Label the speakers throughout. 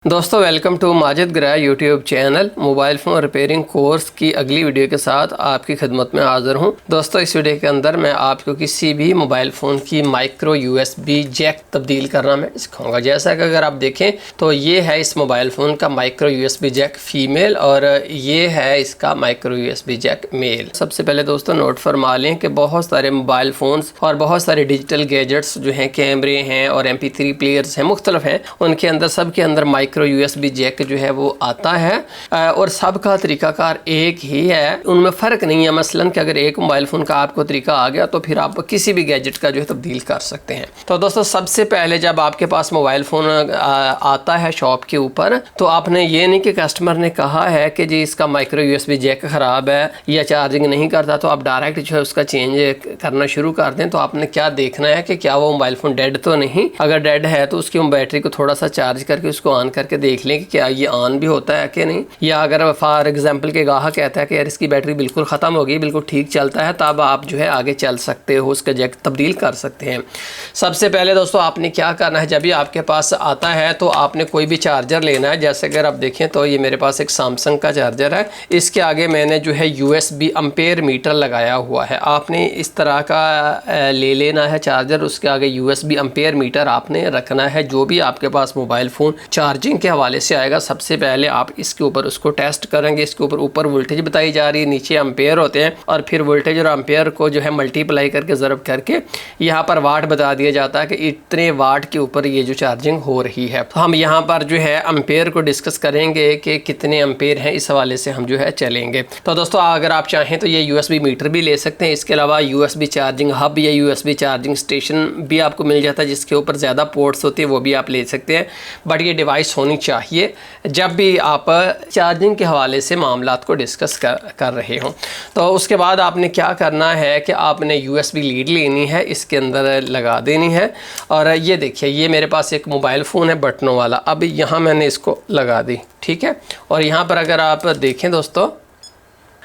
Speaker 1: दोस्तों welcome to Majid ग्रा YouTube channel. Mobile phone repairing course की अगली वीडियो के साथ आपकी खिदमत में हाज़िर हूं। दोस्तों इस वीडियो के अंदर मैं आपको किसी भी मोबाइल फ़ोन की माइक्रो यूएसबी जैक तब्दील करना मैं सिखाऊंगा। जैसा कि अगर आप देखें तो ये है इस मोबाइल फ़ोन का माइक्रो यूएसबी जैक फ़ीमेल और ये है इसका माइक्रो यूएसबी जैक मेल। सबसे पहले दोस्तों नोट फरमा लें कि बहुत सारे मोबाइल फ़ोन्स और बहुत सारे डिजिटल गैजेट्स जो हैं, कैमरे हैं और MP3 प्लेयर्स हैं, मुख्तलिफ हैं, उनके अंदर सब के अंदर माइक्रो यूएसबी जैक जो है वो आता है और सबका तरीकाकार एक ही है, उनमें फ़र्क नहीं है। मसलन कि अगर एक मोबाइल फ़ोन का आपको तरीका आ गया तो फिर आप किसी भी गैजेट का जो है तब्दील कर सकते हैं। तो दोस्तों सबसे पहले जब आपके पास मोबाइल फ़ोन आता है शॉप के ऊपर तो आपने ये नहीं कि कस्टमर ने कहा है कि जी इसका माइक्रो यूएसबी जैक ख़राब है या चार्जिंग नहीं करता तो आप डायरेक्ट जो है उसका चेंज करना शुरू कर दें। तो आपने क्या देखना है कि क्या वो मोबाइल फ़ोन डेड तो नहीं। अगर डेड है तो उसकी बैटरी को थोड़ा सा चार्ज करके उसको ऑन करके देख लें कि क्या ये ऑन भी होता है कि नहीं। या अगर फॉर एग्जांपल के गाहक कहता है कि यार इसकी बैटरी बिल्कुल ख़त्म हो गई, बिल्कुल ठीक चलता है, तब आप जो है आगे चल सकते हो, उसका जैक तब्दील कर सकते हैं। सबसे पहले दोस्तों आपने क्या करना है, जब भी आपके पास आता है तो आपने कोई भी चार्जर लेना है। जैसे अगर आप देखें तो ये मेरे पास एक सैमसंग का चार्जर है, इसके आगे मैंने जो है USB एम्पेयर मीटर लगाया हुआ है। आपने इस तरह का ले लेना है चार्जर, उसके आगे USB एम्पेयर मीटर आपने रखना है। जो भी आपके पास मोबाइल फ़ोन चार्जिंग के हवाले से आएगा सबसे पहले आप इसके ऊपर उसको टेस्ट करेंगे। इसके ऊपर वोल्टेज बताई जा रही है, नीचे एम्पेयर होते हैं और फिर वोल्टेज और एम्पेयर को जो है मल्टीप्लाई करके ज़रब करके यहाँ पर वाट बता दिया जाता है कि इतने वाट के ऊपर ये जो चार्जिंग हो रही है। तो हम यहाँ पर जो है एम्पेयर को डिस्कस करेंगे कि कितने एम्पेयर हैं, इस हवाले से हम जो है चलेंगे। तो दोस्तों अगर आप चाहें तो ये USB मीटर भी ले सकते हैं। इसके अलावा USB चार्जिंग हब या USB चार्जिंग स्टेशन भी आपको मिल जाता है, जिसके ऊपर ज़्यादा पोर्ट्स होती है, वो भी आप ले सकते हैं। बट ये डिवाइस होनी चाहिए जब भी आप चार्जिंग के हवाले से मामलात को डिस्कस कर रहे हों। तो उसके बाद आपने क्या करना है कि आपने USB लीड लेनी है, इसके अंदर लगा देनी है। और ये देखिए ये मेरे पास एक मोबाइल फ़ोन है बटनों वाला, अब यहाँ मैंने इसको लगा दी, ठीक है। और यहाँ पर अगर आप देखें दोस्तों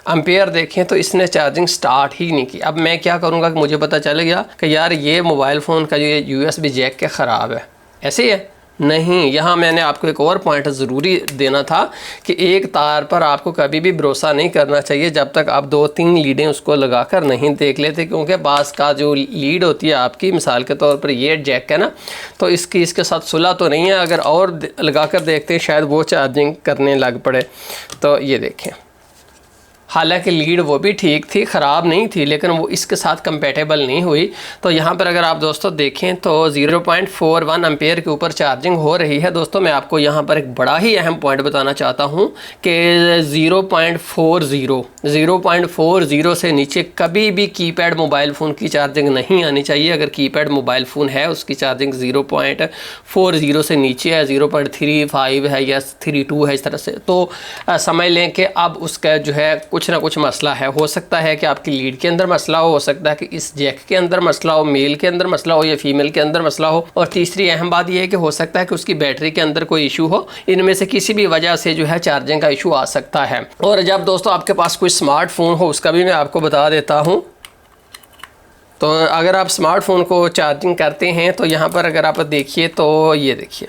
Speaker 1: एम्पेयर देखें तो इसने चार्जिंग स्टार्ट ही नहीं की। अब मैं क्या करूँगा कि मुझे पता चल गया कि यार ये मोबाइल फ़ोन का जो ये USB जैक के ख़राब है, ऐसे ही है नहीं। यहाँ मैंने आपको एक और पॉइंट ज़रूरी देना था कि एक तार पर आपको कभी भी भरोसा नहीं करना चाहिए जब तक आप 2-3 लीडें उसको लगाकर नहीं देख लेते, क्योंकि बास का जो लीड होती है आपकी, मिसाल के तौर पर ये जैक है ना, तो इसके साथ सुलह तो नहीं है। अगर और लगाकर देखते हैं शायद वो चार्जिंग करने लग पड़े। तो ये देखें, हालांकि लीड वो भी ठीक थी, ख़राब नहीं थी, लेकिन वो इसके साथ कंपेटेबल नहीं हुई। तो यहाँ पर अगर आप दोस्तों देखें तो 0.41 एम्पेयर के ऊपर चार्जिंग हो रही है। दोस्तों मैं आपको यहाँ पर एक बड़ा ही अहम पॉइंट बताना चाहता हूँ कि 0.40 से नीचे कभी भी कीपैड मोबाइल फ़ोन की चार्जिंग नहीं आनी चाहिए। अगर कीपैड मोबाइल फ़ोन है उसकी चार्जिंग 0.40 से नीचे है, 0.35 है या 32 है, इस तरह से, तो समझ लें कि अब उसका जो है कुछ ना कुछ मसला है। हो सकता है कि आपकी लीड के अंदर मसला हो सकता है कि इस जैक के अंदर मसला हो, मेल के अंदर मसला हो या फीमेल के अंदर मसला हो, और तीसरी अहम बात यह है कि हो सकता है कि उसकी बैटरी के अंदर कोई इशू हो। इनमें से किसी भी वजह से जो है चार्जिंग का इशू आ सकता है। और जब दोस्तों आपके पास कोई स्मार्टफोन हो उसका भी मैं आपको बता देता हूँ। तो अगर आप स्मार्टफोन को चार्जिंग करते हैं तो यहाँ पर अगर आप देखिए तो ये देखिए,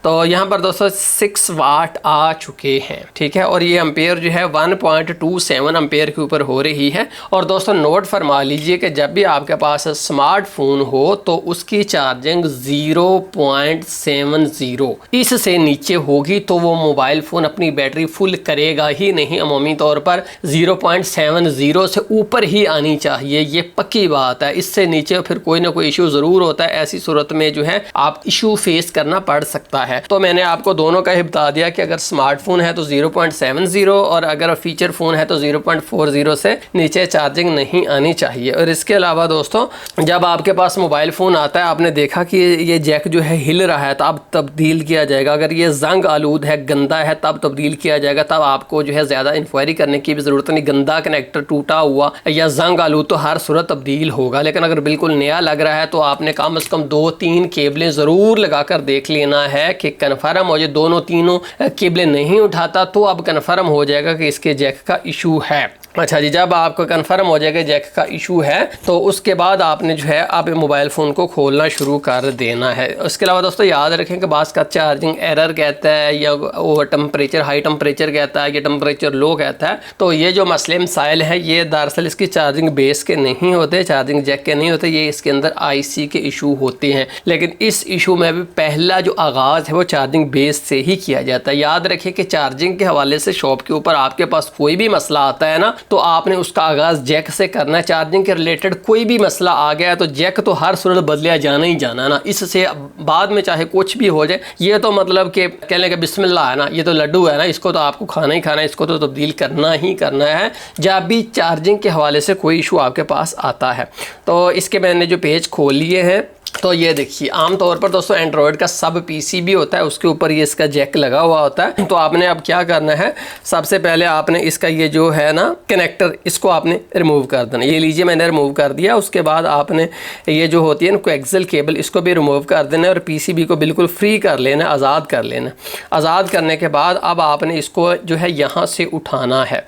Speaker 1: तो यहाँ पर दोस्तों 6 वाट आ चुके हैं, ठीक है। और ये एम्पेयर जो है 1.27 एम्पेयर के ऊपर हो रही है। और दोस्तों नोट फरमा लीजिए कि जब भी आपके पास स्मार्टफोन हो तो उसकी चार्जिंग 0.70 इससे नीचे होगी तो वो मोबाइल फ़ोन अपनी बैटरी फुल करेगा ही नहीं। अमूमी तौर पर 0.70 से ऊपर ही आनी चाहिए, ये पक्की बात है। इससे नीचे फिर कोई ना कोई इशू ज़रूर होता है। ऐसी सूरत में जो है आप इशू फेस करना पड़ सकता है। तो मैंने आपको दोनों का ही बता दिया कि अगर स्मार्टफोन है तो 0.70 और अगर फीचर फ़ोन है तो 0.40 से नीचे चार्जिंग नहीं आनी चाहिए। और इसके अलावा दोस्तों जब आपके पास मोबाइल फ़ोन आता है, आपने देखा कि ये जैक जो है हिल रहा है, तब तब्दील किया जाएगा। अगर ये जंग आलूद है, गंदा है, तब तब्दील किया जाएगा। तब आपको जो है ज़्यादा इंक्वायरी करने की भी ज़रूरत नहीं। गंदा कनेक्टर, टूटा हुआ या जंग आलूद तो हर सूरत तब्दील होगा, लेकिन अगर बिल्कुल नया लग रहा है तो आपने कम से कम 2-3 केबलें ज़रूर लगा कर देख लेना है कि कन्फर्म हो जाए। दोनों तीनों केबलें नहीं उठाता तो अब कन्फर्म हो जाएगा कि इसके जैक का इशू है। अच्छा जी, जब आपको कन्फर्म हो जाएगा जैक का इशू है तो उसके बाद आपने जो है आप मोबाइल फ़ोन को खोलना शुरू कर देना है। उसके अलावा दोस्तों याद रखें कि बास का चार्जिंग एरर कहता है या वो टेम्परेचर हाई टेम्परेचर कहता है या टेम्परेचर लो कहता है, तो ये जो मसले मसाइल हैं ये दरअसल इसकी चार्जिंग बेस के नहीं होते, चार्जिंग जैक के नहीं होते, ये इसके अंदर IC के इशू होते हैं। लेकिन इस इशू में भी पहला जो आगाज़ है वो चार्जिंग बेस से ही किया जाता है। याद रखिए कि चार्जिंग के हवाले से शॉप के ऊपर आपके पास कोई भी मसला आता है ना, तो आपने उसका आगाज़ जैक से करना है। चार्जिंग के रिलेटेड कोई भी मसला आ गया तो जैक तो हर सूरत बदलिया जाना ही जाना ना, इससे बाद में चाहे कुछ भी हो जाए ये तो मतलब कि कहने का बिस्मिल्लाह है ना, ये तो लड्डू है ना, इसको तो आपको खाना ही खाना है, इसको तो तब्दील करना ही करना है जब भी चार्जिंग के हवाले से कोई इशू आपके पास आता है। तो इसके मैंने जो पेज खोल लिए हैं तो ये देखिए, आमतौर पर दोस्तों एंड्रॉयड का सब PCB होता है, उसके ऊपर ये इसका जैक लगा हुआ होता है। तो आपने अब क्या करना है, सबसे पहले आपने इसका ये जो है ना कनेक्टर, इसको आपने रिमूव कर देना। ये लीजिए मैंने रिमूव कर दिया। उसके बाद आपने ये जो होती है ना कोएक्सियल केबल, इसको भी रिमूव कर देना है और PCB को बिल्कुल फ्री कर लेना, आज़ाद कर लेना। आज़ाद करने के बाद अब आपने इसको जो है यहाँ से उठाना है।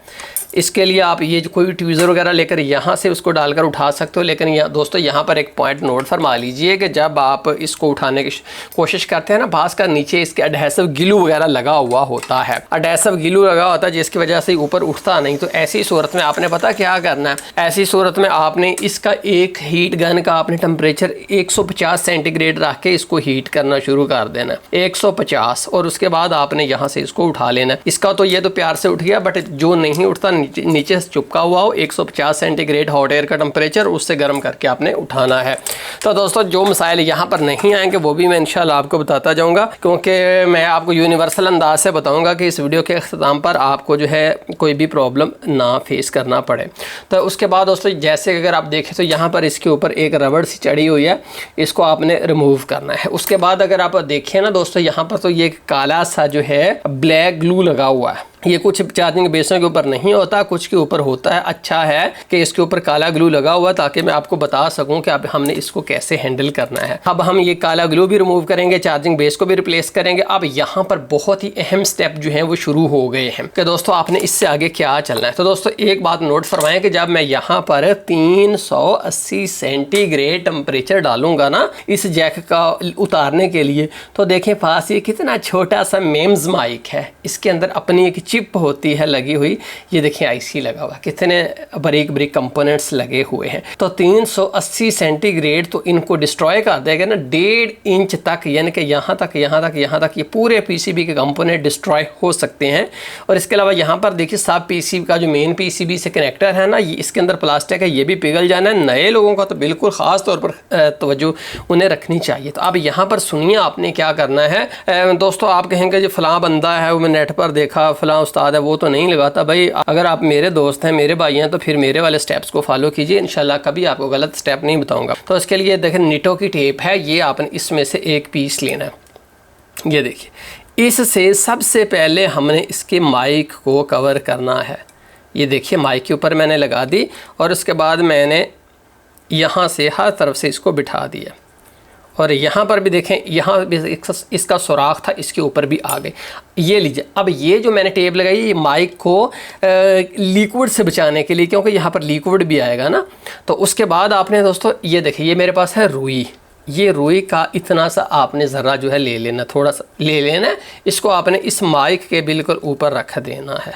Speaker 1: इसके लिए आप ये कोई ट्यूज़र वगैरह लेकर यहाँ से उसको डालकर उठा सकते हो। लेकिन दोस्तों यहाँ पर एक पॉइंट नोट फरमा लीजिए कि जब आप इसको उठाने की कोशिश करते हैं ना, बास का नीचे इसके एडहेसिव ग्लू वगैरह लगा हुआ होता है, एडहेसिव ग्लू लगा होता है जिसकी वजह से ऊपर उठता नहीं। तो ऐसी सूरत में आपने पता क्या करना है, ऐसी सूरत में आपने इसका एक हीट गन का आपने टेम्परेचर 150 सेंटीग्रेड रख के इसको हीट करना शुरू कर देना, 150। और उसके बाद आपने यहाँ से इसको उठा लेना। इसका तो ये तो प्यार से उठ गया, बट जो नहीं उठता नीचे से चिपका हुआ हो 150 सेंटीग्रेड हॉट एयर का टेम्परेचर, उससे गर्म करके आपने उठाना है। तो दोस्तों जो मसाइल यहाँ पर नहीं आएंगे वो भी मैं इंशाल्लाह आपको बताता जाऊँगा, क्योंकि मैं आपको यूनिवर्सल अंदाज से बताऊँगा कि इस वीडियो के अख्ताम पर आपको जो है कोई भी प्रॉब्लम ना फेस करना पड़े। तो उसके बाद दोस्तों जैसे अगर आप देखें तो यहाँ पर इसके ऊपर एक रबड़ सी चढ़ी हुई है, इसको आपने रिमूव करना है। उसके बाद अगर आप देखें ना दोस्तों यहाँ पर तो ये काला सा जो है ब्लैक ग्लू लगा हुआ है। ये कुछ चार्जिंग बेसों के ऊपर नहीं होता, कुछ के ऊपर होता है। अच्छा है कि इसके ऊपर काला ग्लू लगा हुआ ताकि मैं आपको बता सकूं कि अब हमने इसको कैसे हैंडल करना है। अब हम ये काला ग्लू भी रिमूव करेंगे, चार्जिंग बेस को भी रिप्लेस करेंगे। अब यहाँ पर बहुत ही अहम स्टेप जो है वो शुरू हो गए हैं कि दोस्तों आपने इससे आगे क्या चलना है। तो दोस्तों एक बात नोट फरमाएं कि जब मैं यहाँ पर 380 सेंटीग्रेड टेम्परेचर डालूंगा ना इस जैक का उतारने के लिए, तो देखें पास ये कितना छोटा सा मेम्स माइक है, इसके अंदर अपनी एक चिप होती है लगी हुई। ये देखिए IC लगा हुआ, कितने बारीक बारीक कंपोनेंट्स लगे हुए हैं। तो 380 सेंटीग्रेड तो इनको डिस्ट्रॉय कर देगा ना 1.5 इंच तक, यानी कि यहाँ तक ये पूरे PCB के कंपोनेंट डिस्ट्रॉय हो सकते हैं। और इसके अलावा यहाँ पर देखिए सब PCB का जो मेन PCB से कनेक्टर है ना, ये इसके अंदर प्लास्टिक है, ये भी पिघल जाना है। नए लोगों का तो बिल्कुल ख़ास तौर पर तवज्जो उन्हें रखनी चाहिए। तो अब यहाँ पर सुनिए आपने क्या करना है। दोस्तों आप कहेंगे जो फ़लाँ बंदा है वो मैं नेट पर देखा, फ़लाँ उस्ताद है वो तो नहीं लगाता। भाई अगर आप मेरे दोस्त हैं, मेरे भाई हैं, तो फिर मेरे वाले स्टेप्स को फॉलो कीजिए, इंशाल्लाह कभी आपको गलत स्टेप नहीं बताऊंगा। तो इसके लिए देखें निटो की टेप है, ये आपने इसमें से एक पीस लेना है। ये देखिए इससे सबसे पहले हमने इसके माइक को कवर करना है। ये देखिए माइक के ऊपर मैंने लगा दी और उसके बाद मैंने यहाँ से हर तरफ से इसको बिठा दिया। और यहाँ पर भी देखें, यहाँ भी इसका सुराख था, इसके ऊपर भी आ गए। ये लीजिए, अब ये जो मैंने टेप लगाई ये माइक को लिक्विड से बचाने के लिए, क्योंकि यहाँ पर लिक्विड भी आएगा ना। तो उसके बाद आपने दोस्तों ये देखिए, ये मेरे पास है रुई। ये रुई का इतना सा आपने ज़रा जो है ले लेना, थोड़ा सा ले लेना। इसको आपने इस माइक के बिल्कुल ऊपर रख देना है।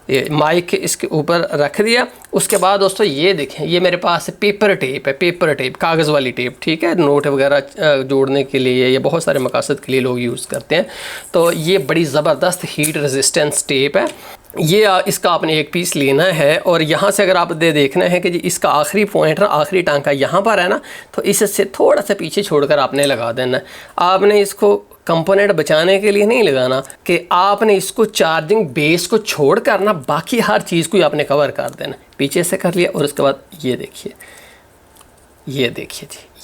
Speaker 1: ये माइक के इसके ऊपर रख दिया। उसके बाद दोस्तों ये देखें, ये मेरे पास पेपर टेप है, पेपर टेप, कागज़ वाली टेप, ठीक है, नोट वगैरह जोड़ने के लिए, ये बहुत सारे मकासद के लिए लोग यूज़ करते हैं। तो ये बड़ी ज़बरदस्त हीट रेजिस्टेंस टेप है। ये इसका आपने एक पीस लेना है और यहाँ से अगर आप देखना है कि जी इसका आखिरी पॉइंट ना, आखिरी टांका यहाँ पर है ना, तो इससे थोड़ा सा पीछे छोड़कर आपने लगा देना है। आपने इसको कंपोनेंट बचाने के लिए नहीं लगाना कि आपने इसको चार्जिंग बेस को छोड़ कर ना बाकी हर चीज़ को आपने कवर कर देना। पीछे से कर लिया और उसके बाद ये देखिए जी,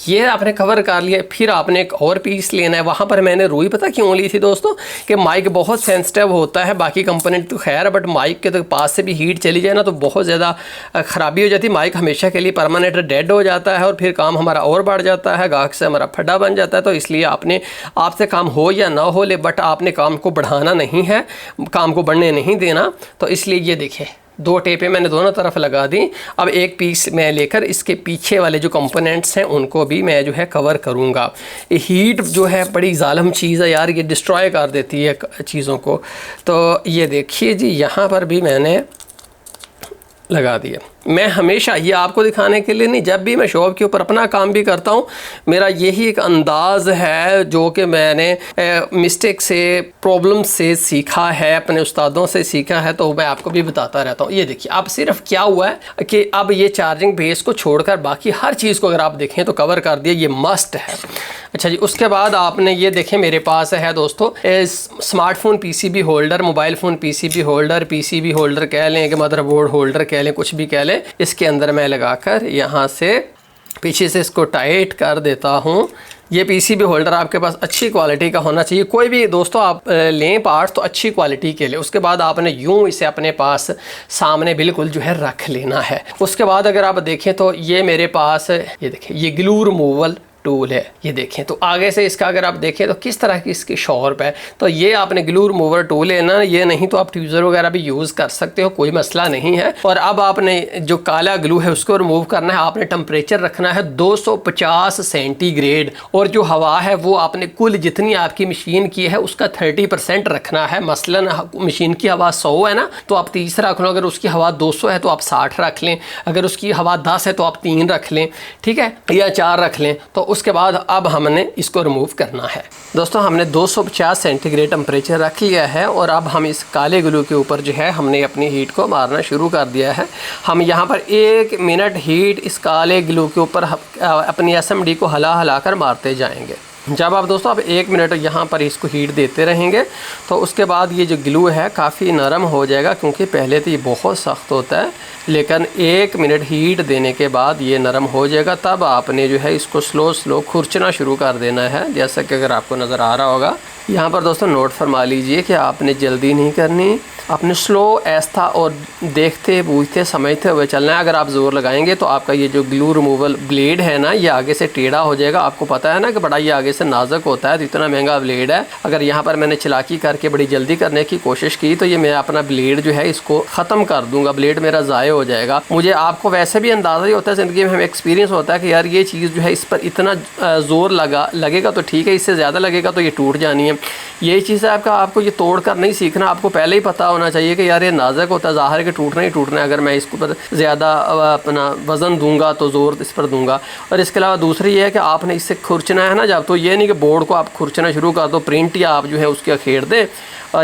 Speaker 1: ये आपने कवर कर लिया। फिर आपने एक और पीस लेना है। वहाँ पर मैंने रुई पता क्यों ली थी दोस्तों, कि माइक बहुत सेंसिटिव होता है, बाकी कंपोनेंट तो खैर है, बट माइक के तो पास से भी हीट चली जाए ना तो बहुत ज़्यादा ख़राबी हो जाती है। माइक हमेशा के लिए परमानेंट डेड हो जाता है और फिर काम हमारा और बढ़ जाता है, गाहक से हमारा फड्डा बन जाता है। तो इसलिए आपने, आपसे काम हो या ना हो ले, बट आपने काम को बढ़ाना नहीं है, काम को बढ़ने नहीं देना। तो इसलिए ये देखें 2 टेपें मैंने दोनों तरफ लगा दी। अब एक पीस मैं लेकर इसके पीछे वाले जो कंपोनेंट्स हैं उनको भी मैं जो है कवर करूँगा। ये हीट जो है बड़ी ज़ालिम चीज़ है यार, ये डिस्ट्रॉय कर देती है चीज़ों को। तो ये देखिए जी, यहाँ पर भी मैंने लगा दिया। मैं हमेशा ये आपको दिखाने के लिए नहीं, जब भी मैं शॉप के ऊपर अपना काम भी करता हूँ, मेरा यही एक अंदाज़ है जो कि मैंने मिस्टेक से, प्रॉब्लम से सीखा है, अपने उस्तादों से सीखा है, तो मैं आपको भी बताता रहता हूँ। ये देखिए अब सिर्फ क्या हुआ है कि अब ये चार्जिंग बेस को छोड़कर बाकी हर चीज़ को अगर आप देखें तो कवर कर दिया, ये मस्ट है। अच्छा जी, उसके बाद आपने ये देखें मेरे पास है दोस्तों smartphone PCB holder, mobile phone PCB holder कह लें कि मदरबोर्ड होल्डर कह लें, कुछ भी कह लें। इसके अंदर मैं लगाकर यहाँ से पीछे से इसको टाइट कर देता हूँ। ये पीसीबी होल्डर आपके पास अच्छी क्वालिटी का होना चाहिए। कोई भी दोस्तों आप लें पार्ट तो अच्छी क्वालिटी के लिए। उसके बाद आपने यूँ इसे अपने पास सामने बिल्कुल जो है रख लेना है। उसके बाद अगर आप देखें तो ये मेरे पास ये देखें, ये ग्लू रिमूवल टूल है। ये देखें तो आगे से इसका अगर आप देखें तो किस तरह की इसकी शॉर्प है। तो ये आपने ग्लू रिमूवर टूल है ना, ये नहीं तो आप ट्यूज़र वगैरह भी यूज़ कर सकते हो, कोई मसला नहीं है। और अब आपने जो काला ग्लू है उसको रिमूव करना है। आपने टेम्परेचर रखना है 250 सेंटीग्रेड, और जो हवा है वो आपने कुल जितनी आपकी मशीन की है उसका 30% रखना है। मसलन मशीन की हवा 100 है ना, तो आप 30 रख लो। अगर उसकी हवा 200 है तो आप 60 रख लें। अगर उसकी हवा 10 है तो आप 3 रख लें, ठीक है, या 4 रख लें। तो उसके बाद अब हमने इसको रिमूव करना है। दोस्तों हमने 250 सेंटीग्रेड टेम्परेचर रख लिया है, और अब हम इस काले ग्लू के ऊपर जो है हमने अपनी हीट को मारना शुरू कर दिया है। हम यहाँ पर 1 मिनट हीट इस काले ग्लू के ऊपर अपनी SMD को हिला हिला कर मारते जाएंगे। जब आप दोस्तों आप 1 मिनट यहाँ पर इसको हीट देते रहेंगे तो उसके बाद ये जो ग्लू है काफ़ी नरम हो जाएगा, क्योंकि पहले तो ये बहुत सख्त होता है, लेकिन 1 मिनट हीट देने के बाद ये नरम हो जाएगा। तब आपने जो है इसको स्लो खुरचना शुरू कर देना है। जैसा कि अगर आपको नज़र आ रहा होगा यहाँ पर दोस्तों, नोट फरमा लीजिए कि आपने जल्दी नहीं करनी, आपने स्लो ऐसा और देखते बूझते समझते हुए चलना है। अगर आप ज़ोर लगाएंगे तो आपका ये जो ग्लू रिमूवल ब्लेड है ना, ये आगे से टेढ़ा हो जाएगा। आपको पता है ना कि बड़ा ये आगे से नाजुक होता है, तो इतना महंगा ब्लेड है। अगर यहाँ पर मैंने चालाकी करके बड़ी जल्दी करने की कोशिश की तो ये मैं अपना ब्लेड जो है इसको ख़त्म कर दूँगा, ब्लेड मेरा ज़ाय हो जाएगा। मुझे आपको वैसे भी अंदाज़ा ही होता है, ज़िंदगी में हमें एक्सपीरियंस होता है कि यार ये चीज़ जो है इस पर इतना ज़ोर लगेगा तो ठीक है, इससे ज़्यादा लगेगा तो ये टूट जानी है। यही चीज़ है आपको ये तोड़ कर नहीं सीखना, आपको पहले ही पता होना चाहिए कि यार ये नाजुक होता है, ज़ाहिर है कि टूटना ही टूटना है। अगर मैं इसको पर ज़्यादा अपना वज़न दूंगा तो ज़ोर इस पर दूंगा। और इसके अलावा दूसरी ये है कि आपने इससे खुरचना है ना जब, तो ये नहीं कि बोर्ड को आप खुरचना शुरू कर दो, प्रिंट या आप जो है उसके खेड़ दें,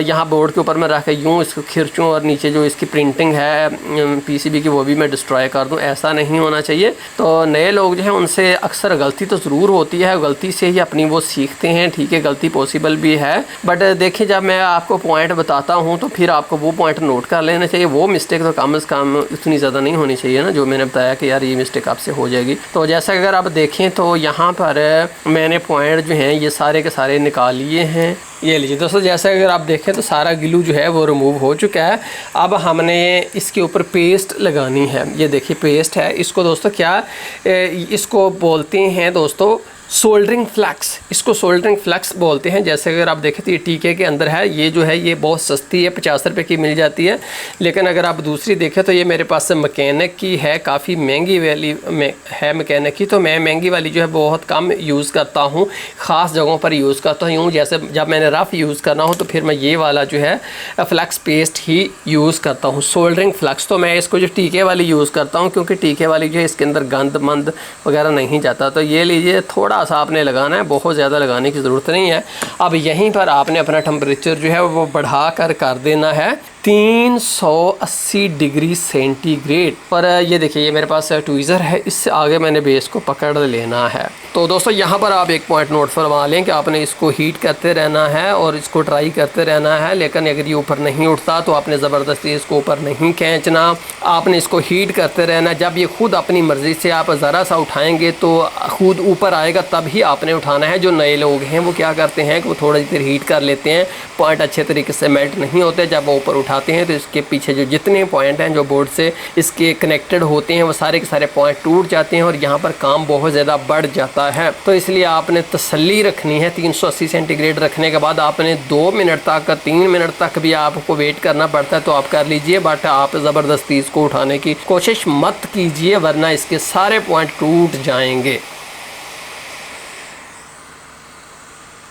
Speaker 1: यहाँ बोर्ड के ऊपर मैं रख के यूँ इसको खिरचूँ और नीचे जो इसकी प्रिंटिंग है पीसीबी की वो भी मैं डिस्ट्रॉय कर दूँ। ऐसा नहीं होना चाहिए। तो नए लोग जो हैं उनसे अक्सर गलती तो ज़रूर होती है, गलती से ही अपनी वो सीखते हैं, ठीक है, गलती पॉसिबल भी है। बट देखिए जब मैं आपको पॉइंट बताता हूँ तो फिर आपको वो पॉइंट नोट कर लेना चाहिए। वो मिस्टेक तो कम से कम इतनी ज़्यादा नहीं होनी चाहिए ना, जो मैंने बताया कि यार ये मिस्टेक आपसे हो जाएगी। तो जैसा अगर आप देखें तो यहाँ पर मैंने पॉइंट जो हैं ये सारे के सारे निकाल लिए हैं। ये लीजिए दोस्तों, जैसे अगर आप देखें तो सारा ग्लू जो है वो रिमूव हो चुका है। अब हमने इसके ऊपर पेस्ट लगानी है। ये देखिए पेस्ट है, इसको दोस्तों क्या इसको बोलते हैं दोस्तों सोल्डरिंग फ्लैक्स, इसको सोल्डरिंग फ्लैक्स बोलते हैं। जैसे अगर आप देखें तो ये टीके के अंदर है, ये जो है ये बहुत सस्ती है, 50 रुपये की मिल जाती है। लेकिन अगर आप दूसरी देखें तो ये मेरे पास से मैकेनिक की है, काफ़ी महंगी वाली में है मैकेनिक की। तो मैं महंगी वाली जो है बहुत कम यूज़ करता हूँ, ख़ास जगहों पर यूज़ करता हूँ। जैसे जब मैंने रफ़ यूज़ करना हो तो फिर मैं ये वाला जो है फ्लैक्स पेस्ट ही यूज़ करता हूँ, सोल्डरिंग फ्लैक्स। तो मैं इसको जो टीके वाली यूज़ करता हूँ, क्योंकि टीके वाली जो है इसके अंदर गंद मंद वगैरह नहीं जाता। तो ये लीजिए थोड़ा सा आपने लगाना है, बहुत ज़्यादा लगाने की ज़रूरत नहीं है। अब यहीं पर आपने अपना टेम्परेचर जो है वो बढ़ा कर देना है 380 डिग्री सेंटीग्रेड। और ये देखिए ये मेरे पास ट्वीज़र है, इससे आगे मैंने बेस को पकड़ लेना है। तो दोस्तों यहाँ पर आप एक पॉइंट नोट फरमा लें कि आपने इसको हीट करते रहना है और इसको ट्राई करते रहना है। लेकिन अगर ये ऊपर नहीं उठता तो आपने ज़बरदस्ती इसको ऊपर नहीं खींचना, आपने इसको हीट करते रहना। जब ये खुद अपनी मर्ज़ी से आप ज़रा सा उठाएँगे तो खुद ऊपर आएगा, तभी आपने उठाना है। जो नए लोग हैं वो क्या करते हैं कि वो थोड़ी देर हीट कर लेते हैं, पॉइंट अच्छे तरीके से मेल्ट नहीं होते। जब वो ऊपर उठाते हैं तो इसके पीछे जो जितने पॉइंट हैं जो बोर्ड से इसके कनेक्टेड होते हैं वो सारे के सारे पॉइंट टूट जाते हैं और यहाँ पर काम बहुत ज़्यादा बढ़ जाता है। तो इसलिए आपने तसल्ली रखनी है। 380 सेंटीग्रेड रखने के बाद आपने 2 मिनट तक 3 मिनट तक भी आपको वेट करना पड़ता है तो आप कर लीजिए, बट आप ज़बरदस्ती इसको उठाने की कोशिश मत कीजिए वरना इसके सारे पॉइंट टूट जाएंगे।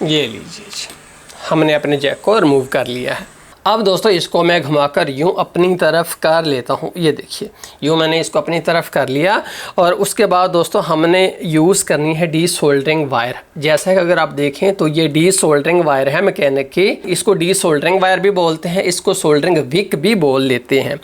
Speaker 1: ये लीजिए, हमने अपने जैक को रिमूव कर लिया है। अब दोस्तों इसको मैं घुमाकर यूँ अपनी तरफ कर लेता हूँ। ये देखिए, यूँ मैंने इसको अपनी तरफ कर लिया और उसके बाद दोस्तों हमने यूज़ करनी है डी सोल्डरिंग वायर। जैसा कि अगर आप देखें तो ये डी सोल्डरिंग वायर है मैकेनिक की। इसको डी सोल्डरिंग वायर भी बोलते हैं, इसको सोल्डरिंग विक भी बोल लेते हैं।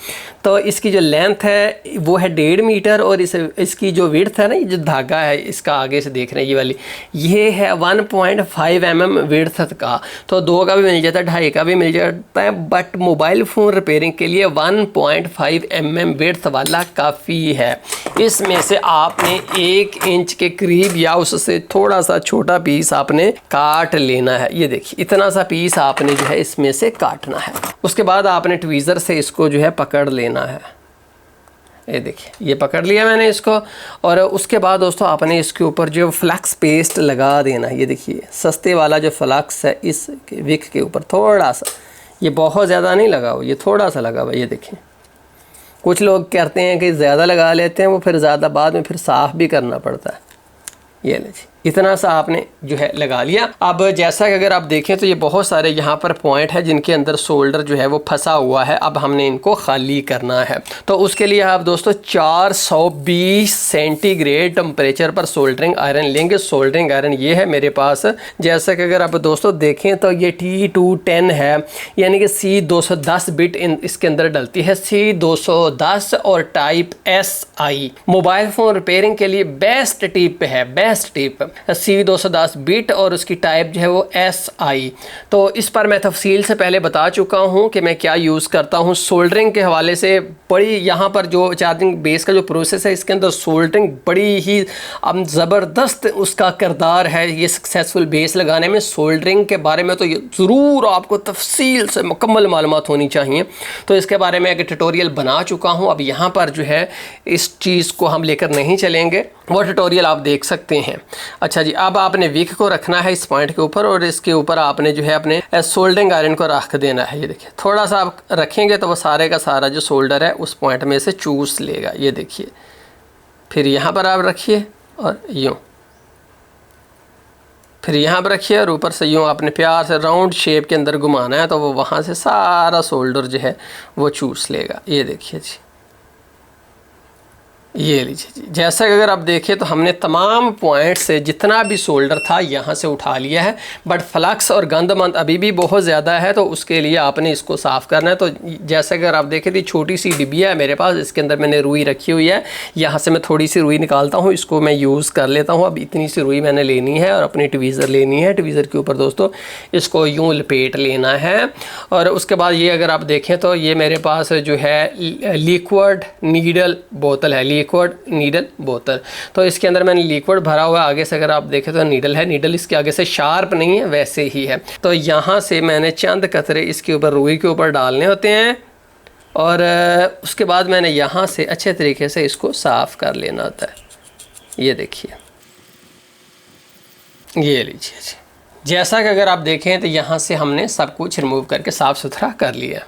Speaker 1: तो इसकी जो लेंथ है वो है 1.5 मीटर और इसकी जो विड्थ है ना, ये जो धागा है इसका आगे से देख रहे हैं ये वाली, ये है 1.5 mm विड्थ का। तो 2 का भी मिल जाता है, 2.5 का भी मिल जाता है, बट मोबाइल फ़ोन रिपेयरिंग के लिए 1.5 mm विड्थ वाला काफ़ी है। इसमें से आपने 1 इंच के करीब या उससे थोड़ा सा छोटा पीस आपने काट लेना है। ये देखिए, इतना सा पीस आपने जो है इसमें से काटना है। उसके बाद आपने ट्वीज़र से इसको जो है पकड़ लेना है। ये देखिए, ये पकड़ लिया मैंने इसको और उसके बाद दोस्तों आपने इसके ऊपर जो फ्लैक्स पेस्ट लगा देना है। ये देखिए, सस्ते वाला जो फ्लैक्स है इस विक के ऊपर थोड़ा सा, ये बहुत ज़्यादा नहीं लगा हुआ, ये थोड़ा सा लगा हुआ। ये देखिए, कुछ लोग कहते हैं कि ज़्यादा लगा लेते हैं, वो फिर ज़्यादा बाद में फिर साफ़ भी करना पड़ता है। ये लीजिए, इतना सा आपने जो है लगा लिया। अब जैसा कि अगर आप देखें तो ये बहुत सारे यहाँ पर पॉइंट है जिनके अंदर सोल्डर जो है वो फंसा हुआ है। अब हमने इनको खाली करना है। तो उसके लिए आप दोस्तों 420 सेंटीग्रेड टेम्परेचर पर सोल्डरिंग आयरन लेंगे। सोल्डरिंग आयरन ये है मेरे पास। जैसा कि अगर आप दोस्तों देखें तो ये T210 है, यानी कि C210 बिट इसके अंदर डलती है, C210 और type SI। Mobile phone repairing के लिए बेस्ट टिप है, बेस्ट टिप C210 बिट और उसकी टाइप जो है वो SI। तो इस पर मैं तफसील से पहले बता चुका हूँ कि मैं क्या यूज़ करता हूँ। सोल्डरिंग के हवाले से बड़ी यहाँ पर जो चार्जिंग बेस का जो प्रोसेस है इसके अंदर सोल्डरिंग बड़ी ही ज़बरदस्त उसका किरदार है ये सक्सेसफुल बेस लगाने में। सोल्डरिंग के बारे में तो ये ज़रूर आपको तफसील से मुकम्मल मालूमात होनी चाहिए। तो इसके बारे में एक ट्यूटोरियल बना चुका हूँ। अब यहाँ पर जो है इस चीज़ को हम लेकर नहीं चलेंगे, वो ट्यूटोरियल आप देख सकते हैं। अच्छा जी, अब आपने विक को रखना है इस पॉइंट के ऊपर और इसके ऊपर आपने जो है अपने सोल्डरिंग आयरन को रख देना है। ये देखिए, थोड़ा सा आप रखेंगे तो वो सारे का सारा जो सोल्डर है उस पॉइंट में से चूस लेगा। ये देखिए, फिर यहाँ पर आप रखिए और यूँ, फिर यहाँ पर रखिए और ऊपर से यूँ आपने प्यार से राउंड शेप के अंदर घुमाना है तो वो वहाँ से सारा सोल्डर जो है वो चूस लेगा। ये देखिए जी, ये लीजिए जी। जैसा कि अगर आप देखें तो हमने तमाम पॉइंट से जितना भी सोल्डर था यहाँ से उठा लिया है, बट फ्लक्स और गंदमंद अभी भी बहुत ज़्यादा है तो उसके लिए आपने इसको साफ़ करना है। तो जैसा कि अगर आप देखें तो छोटी सी डिबिया है मेरे पास, इसके अंदर मैंने रुई रखी हुई है। यहाँ से मैं थोड़ी सी रुई निकालता हूँ, इसको मैं यूज़ कर लेता हूँ। अब इतनी सी रुई मैंने लेनी है और अपनी ट्वीज़र लेनी है। ट्वीज़र के ऊपर दोस्तों इसको यूँ लपेट लेना है और उसके बाद ये अगर आप देखें तो ये मेरे पास जो है लिक्विड नीडल बोतल है, लिक्विड नीडल बोतल। तो इसके अंदर मैंने लिक्विड भरा हुआ है। आगे से अगर आप देखें तो नीडल है, नीडल इसके आगे से शार्प नहीं है, वैसे ही है। तो यहाँ से मैंने चंद कतरे इसके ऊपर रुई के ऊपर डालने होते हैं और उसके बाद मैंने यहाँ से अच्छे तरीके से इसको साफ़ कर लेना होता है। ये देखिए, ये लीजिए जी। जैसा कि अगर आप देखें तो यहाँ से हमने सब कुछ रिमूव करके साफ़ सुथरा कर लिया।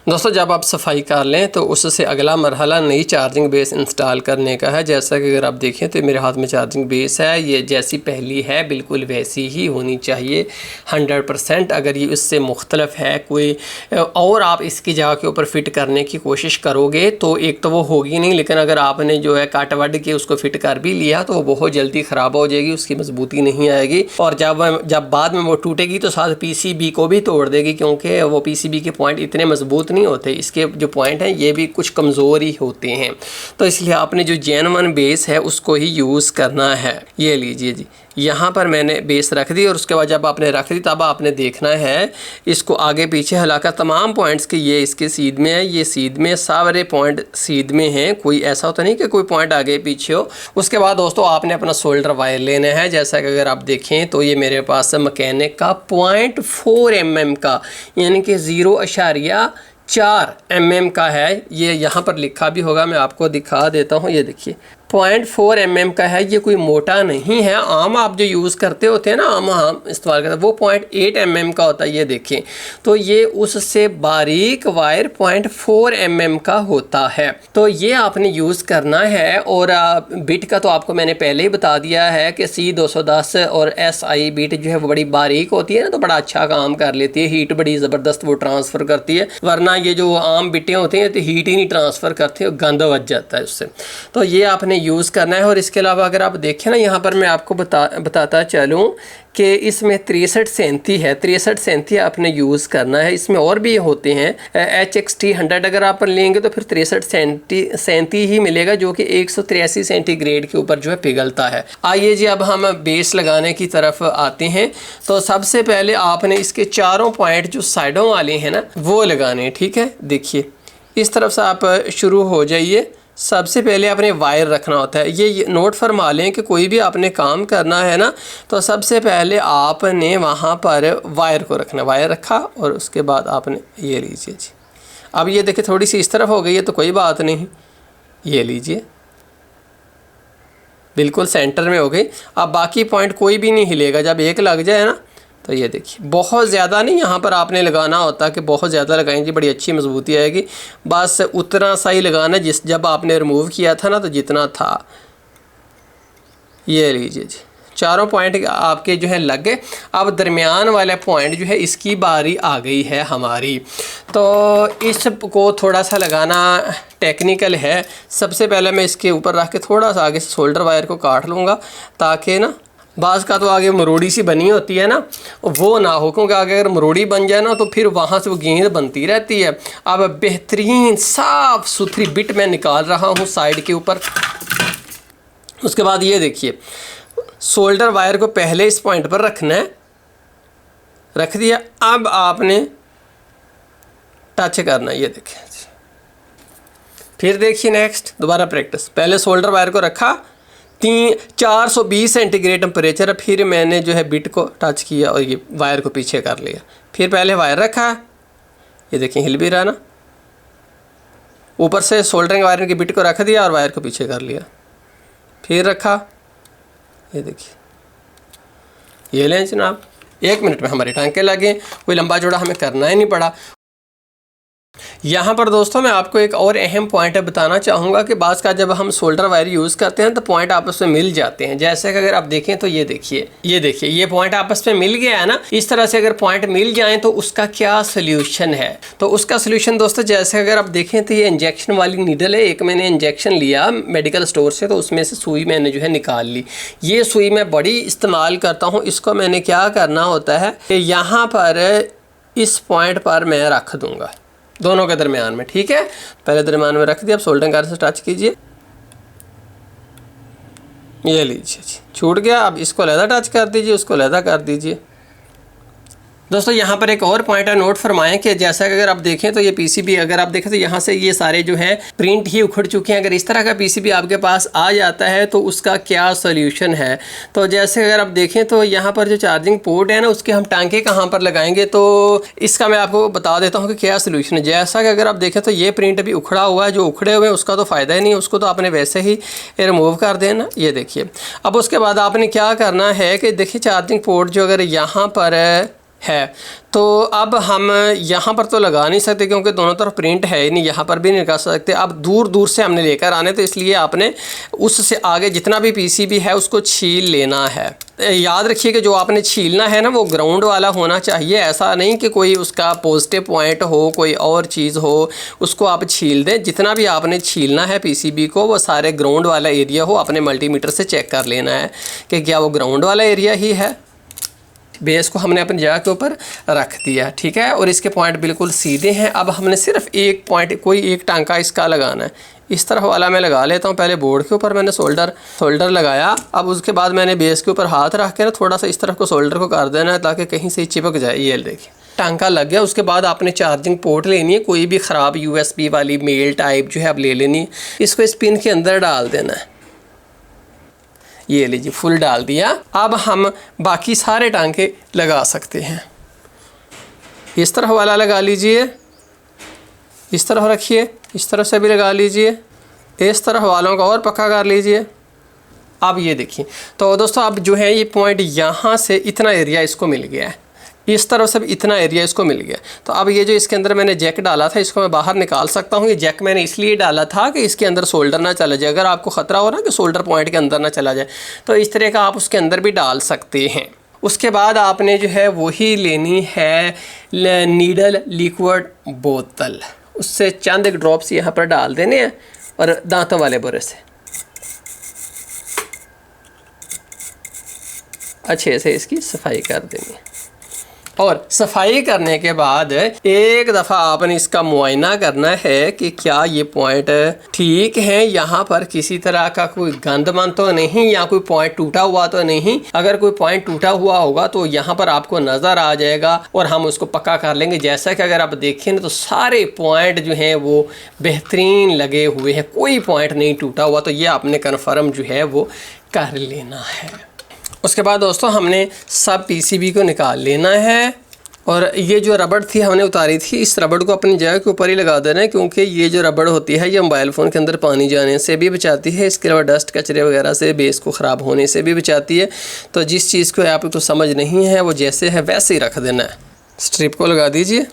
Speaker 1: दोस्तों जब आप सफाई कर लें तो उससे अगला मरहला नई चार्जिंग बेस इंस्टॉल करने का है। जैसा कि अगर आप देखें तो मेरे हाथ में चार्जिंग बेस है, ये जैसी पहली है बिल्कुल वैसी ही होनी चाहिए 100%। अगर ये उससे मुख्तलिफ है कोई और आप इसकी जगह के ऊपर फ़िट करने की कोशिश करोगे तो एक तो वो होगी नहीं, लेकिन अगर आपने जो है काट वड के उसको फ़िट कर भी लिया तो वो बहुत जल्दी ख़राब हो जाएगी, उसकी मजबूती नहीं आएगी और जब बाद में वो टूटेगी तो साथ PCB को भी तोड़ देगी, क्योंकि वो PCB के पॉइंट इतने मजबूत नहीं होते, इसके जो पॉइंट हैं ये भी कुछ कमज़ोर ही होते हैं। तो इसलिए आपने जो जेन्युइन बेस है उसको ही यूज़ करना है। ये लीजिए जी, यहाँ पर मैंने बेस रख दी और उसके बाद जब आपने रख दी तब आपने देखना है इसको आगे पीछे हिलाकर तमाम पॉइंट्स के ये इसके सीध में है, ये सीध में, सारे पॉइंट सीध में हैं, कोई ऐसा होता नहीं कि कोई पॉइंट आगे पीछे हो। उसके बाद दोस्तों आपने अपना सोल्डर वायर लेना है। जैसा कि अगर आप देखें तो ये मेरे पास मैकेनिक का 0.4 mm का यानी कि 0.4 mm का है। ये यहाँ पर लिखा भी होगा, मैं आपको दिखा देता हूँ। ये देखिए 0.4 mm का है, ये कोई मोटा नहीं है। आम आप जो यूज़ करते होते हैं ना, आम इस्तेमाल करते हैं, वो 0.8 mm का होता है। ये देखें तो ये उससे बारीक वायर 0.4 mm का होता है। तो ये आपने यूज़ करना है। और बिट का तो आपको मैंने पहले ही बता दिया है कि C210 और SI बिट जो है वो बड़ी बारीक होती है ना, तो बड़ा अच्छा काम कर लेती है, हीट बड़ी ज़बरदस्त वो ट्रांसफ़र करती है। वरना ये जो आम बिटें होती हैं तो हीट ही नहीं ट्रांसफ़र करती, गंद बच जाता है उससे। तो ये आपने यूज़ करना है। और इसके अलावा अगर आप देखें ना, यहाँ पर मैं आपको बताता चलूँ कि इसमें 6337 है, 6337 आपने यूज़ करना है। इसमें और भी होते हैं, HXT100 अगर आप लेंगे तो फिर 6337 ही मिलेगा, जो कि 183 सेंटीग्रेड के ऊपर जो है पिघलता है। आइए जी अब हम बेस लगाने की तरफ आते हैं। तो सबसे पहले आपने इसके चारों पॉइंट जो साइडों वाले हैं ना वो लगाने हैं, ठीक है। देखिए इस तरफ से आप शुरू हो जाइए। सबसे पहले आपने वायर रखना होता है। ये नोट फरमा लें कि कोई भी आपने काम करना है ना, तो सबसे पहले आपने वहाँ पर वायर को रखना। वायर रखा और उसके बाद आपने ये लीजिए जी। अब ये देखिए थोड़ी सी इस तरफ हो गई है तो कोई बात नहीं, ये लीजिए बिल्कुल सेंटर में हो गई। अब बाकी पॉइंट कोई भी नहीं हिलेगा। जब एक लग जाए ना तो ये देखिए, बहुत ज़्यादा नहीं यहाँ पर आपने लगाना होता कि बहुत ज़्यादा लगाएंगे बड़ी अच्छी मजबूती आएगी। बस उतना सा ही लगाना जब आपने रिमूव किया था ना, तो जितना था। ये लीजिए जी, चारों पॉइंट आपके जो है लग गए। अब दरमियान वाला पॉइंट जो है इसकी बारी आ गई है हमारी। तो इसको थोड़ा सा लगाना टेक्निकल है। सबसे पहले मैं इसके ऊपर रख के थोड़ा सा आगे से सोल्डर वायर को काट लूँगा, ताकि ना बाज़ का तो आगे मरोड़ी सी बनी होती है ना, वो ना हो, क्योंकि आगे अगर मरोड़ी बन जाए ना तो फिर वहाँ से वो गेंद बनती रहती है। अब बेहतरीन साफ़ सुथरी बिट मैं निकाल रहा हूँ साइड के ऊपर। उसके बाद ये देखिए, सोल्डर वायर को पहले इस पॉइंट पर रखना है, रख दिया। अब आपने टच करना है, ये देखिए। फिर देखिए नेक्स्ट, दोबारा प्रैक्टिस। पहले सोल्डर वायर को रखा, 420 सेंटीग्रेड टेम्परेचर है। फिर मैंने जो है बिट को टच किया और ये वायर को पीछे कर लिया। फिर पहले वायर रखा, ये देखिए हिल भी रहा ना। ऊपर से सोल्डरिंग वायर की बिट को रख दिया और वायर को पीछे कर लिया। फिर रखा, ये देखिए, ये लें जनाब। 1 मिनट में हमारे टांके लगे, कोई लंबा जोड़ा हमें करना ही नहीं पड़ा। यहाँ पर दोस्तों मैं आपको एक और अहम पॉइंट बताना चाहूँगा कि बाज़ का जब हम सोल्डर वायर यूज़ करते हैं तो पॉइंट आपस में मिल जाते हैं। जैसे कि अगर आप देखें तो ये देखिए, ये पॉइंट आपस में मिल गया है ना। इस तरह से अगर पॉइंट मिल जाएँ तो उसका क्या सोल्यूशन है? तो उसका सोल्यूशन दोस्तों, जैसे अगर आप देखें तो ये इंजेक्शन वाली नीडल है। एक मैंने इंजेक्शन लिया मेडिकल स्टोर से, तो उसमें से सुई मैंने जो है निकाल ली। ये सुई मैं बड़ी इस्तेमाल करता हूँ। इसको मैंने क्या करना होता है कि यहाँ पर इस पॉइंट पर मैं रख दूँगा दोनों के दरमियान में, ठीक है। पहले दरमियान में रख दिया। अब सोल्डरिंग आयरन से टच कीजिए, ये लीजिए जी, छूट गया। अब इसको अलहदा टच कर दीजिए, उसको अलहदा कर दीजिए। दोस्तों यहाँ पर एक और पॉइंट है, नोट फरमाएं कि जैसा कि अगर आप देखें तो ये पीसीबी अगर आप देखें तो यहाँ से ये सारे जो हैं प्रिंट ही उखड़ चुके हैं। अगर इस तरह का पीसीबी आपके पास आ जाता है तो उसका क्या सोल्यूशन है? तो जैसे अगर आप देखें तो यहाँ पर जो चार्जिंग पोर्ट है ना, उसके हम टांके कहाँ पर लगाएंगे, तो इसका मैं आपको बता देता हूँ कि क्या सोल्यूशन है। जैसा कि अगर आप देखें तो ये प्रिंट अभी उखड़ा हुआ है, जो उखड़े हुए हैं उसका तो फ़ायदा ही नहीं, उसको तो आपने वैसे ही रिमूव कर देना। ये देखिए, अब उसके बाद आपने क्या करना है कि देखिए चार्जिंग पोर्ट जो अगर यहाँ पर है तो अब हम यहाँ पर तो लगा नहीं सकते क्योंकि दोनों तरफ प्रिंट है ही नहीं, यहाँ पर भी नहीं लगा सकते। अब दूर दूर से हमने लेकर आने, तो इसलिए आपने उससे आगे जितना भी पीसीबी है उसको छील लेना है। याद रखिए कि जो आपने छीलना है ना वो ग्राउंड वाला होना चाहिए। ऐसा नहीं कि कोई उसका पॉजिटिव पॉइंट हो, कोई और चीज़ हो, उसको आप छील दें। जितना भी आपने छीलना है पीसीबी को वो सारे ग्राउंड वाला एरिया हो। अपने मल्टीमीटर से चेक कर लेना है कि क्या वो ग्राउंड वाला एरिया ही है। बेस को हमने अपनी जगह के ऊपर रख दिया, ठीक है, और इसके पॉइंट बिल्कुल सीधे हैं। अब हमने सिर्फ एक पॉइंट, कोई एक टांका इसका लगाना है। इस तरफ वाला मैं लगा लेता हूँ। पहले बोर्ड के ऊपर मैंने सोल्डर लगाया। अब उसके बाद मैंने बेस के ऊपर हाथ रख के ना थोड़ा सा इस तरफ को सोल्डर को कर देना है ताकि कहीं से चिपक जाए। ये देखिए टांका लग गया। उसके बाद आपने चार्जिंग पोर्ट लेनी है, कोई भी ख़राब USB वाली मेल टाइप जो है आप ले लेनी है। इसको इस पिन के अंदर डाल देना है। ये लीजिए फुल डाल दिया। अब हम बाकी सारे टांके लगा सकते हैं। इस तरफ वाला लगा लीजिए, इस तरफ रखिए, इस तरफ से भी लगा लीजिए, इस तरफ वालों का और पक्का कर लीजिए। अब ये देखिए तो दोस्तों अब जो है ये पॉइंट यहाँ से इतना एरिया इसको मिल गया है, इस तरफ से भी इतना एरिया इसको मिल गया। तो अब ये जो इसके अंदर मैंने जैक डाला था इसको मैं बाहर निकाल सकता हूँ। ये जैक मैंने इसलिए डाला था कि इसके अंदर सोल्डर ना चला जाए। अगर आपको ख़तरा हो ना कि सोल्डर पॉइंट के अंदर ना चला जाए तो इस तरह का आप उसके अंदर भी डाल सकते हैं। उसके बाद आपने जो है वही लेनी है नीडल लिक्विड बोतल, उससे चंद एक ड्रॉप्स यहाँ पर डाल देने हैं और दांतों वाले बुरे से अच्छे से इसकी सफाई कर देंगे। और सफाई करने के बाद एक दफ़ा आपने इसका मुआयना करना है कि क्या ये पॉइंट ठीक है, यहाँ पर किसी तरह का कोई गंदमंद तो नहीं या कोई पॉइंट टूटा हुआ तो नहीं। अगर कोई पॉइंट टूटा हुआ होगा तो यहाँ पर आपको नज़र आ जाएगा और हम उसको पक्का कर लेंगे। जैसा कि अगर आप देखें ना तो सारे पॉइंट जो हैं वो बेहतरीन लगे हुए हैं, कोई पॉइंट नहीं टूटा हुआ। तो ये आपने कन्फर्म जो है वो कर लेना है। उसके बाद दोस्तों हमने सब PCB को निकाल लेना है और ये जो रबड़ थी हमने उतारी थी, इस रबड़ को अपनी जगह के ऊपर ही लगा देना है क्योंकि ये जो रबड़ होती है ये मोबाइल फ़ोन के अंदर पानी जाने से भी बचाती है, इसके अलावा डस्ट कचरे वगैरह से बेस को ख़राब होने से भी बचाती है। तो जिस चीज़ को आपको समझ नहीं है वो जैसे है वैसे ही रख देना है। स्ट्रिप को लगा दीजिए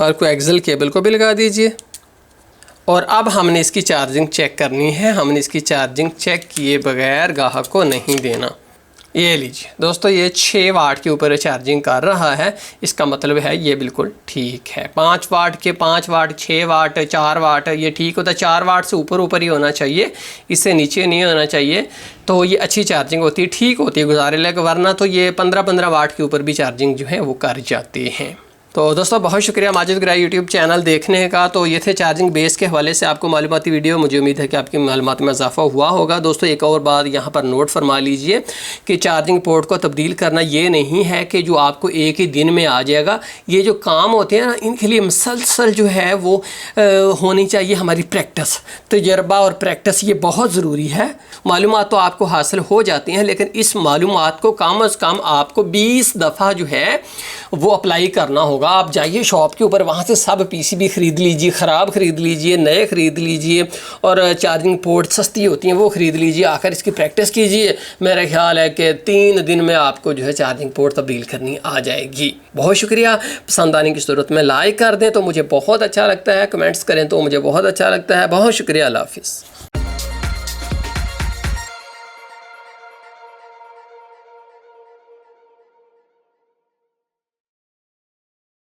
Speaker 1: और कोएक्सियल केबल को भी लगा दीजिए। और अब हमने इसकी चार्जिंग चेक करनी है। हमने इसकी चार्जिंग चेक किए बगैर गाहक को नहीं देना। ये लीजिए दोस्तों ये 6 वाट के ऊपर चार्जिंग कर रहा है, इसका मतलब है ये बिल्कुल ठीक है। 5 वाट के 5 वाट 6 वाट 4 वाट ये ठीक होता है। 4 वाट से ऊपर ही होना चाहिए, इससे नीचे नहीं होना चाहिए। तो ये अच्छी चार्जिंग होती है, ठीक होती है, गुजारे लायक। वरना तो ये 15-15 वाट के ऊपर भी चार्जिंग जो है वो कर जाते हैं। तो दोस्तों बहुत शुक्रिया माजिद ग्राई यूट्यूब चैनल देखने का। तो ये थे चार्जिंग बेस के हवाले से आपको मालूमाती वीडियो। मुझे उम्मीद है कि आपकी मालूमात में इजाफा हुआ होगा। दोस्तों एक और बात यहाँ पर नोट फरमा लीजिए कि चार्जिंग पोर्ट को तब्दील करना ये नहीं है कि जो आपको एक ही दिन में आ जाएगा। ये जो काम होते हैं ना इनके लिए मुसलसल जो है वो होनी चाहिए हमारी प्रैक्टिस, तजर्बा और प्रैक्टिस ये बहुत ज़रूरी है। मालूमात तो आपको हासिल हो जाती हैं लेकिन इस मालूमात को कम अज़ कम आपको 20 दफ़ा जो है वो अप्लाई करना होगा। आप जाइए शॉप के ऊपर, वहाँ से सब PCB ख़रीद लीजिए, ख़राब ख़रीद लीजिए, नए ख़रीद लीजिए और चार्जिंग पोर्ट सस्ती होती हैं वो ख़रीद लीजिए। आकर इसकी प्रैक्टिस कीजिए। मेरा ख्याल है कि 3 दिन में आपको जो है चार्जिंग पोर्ट तब्दील करनी आ जाएगी। बहुत शुक्रिया। पसंद आने की सूरत में लाइक कर दें तो मुझे बहुत अच्छा लगता है, कमेंट्स करें तो मुझे बहुत अच्छा लगता है। बहुत शुक्रिया। अल्लाह हाफ़िज़।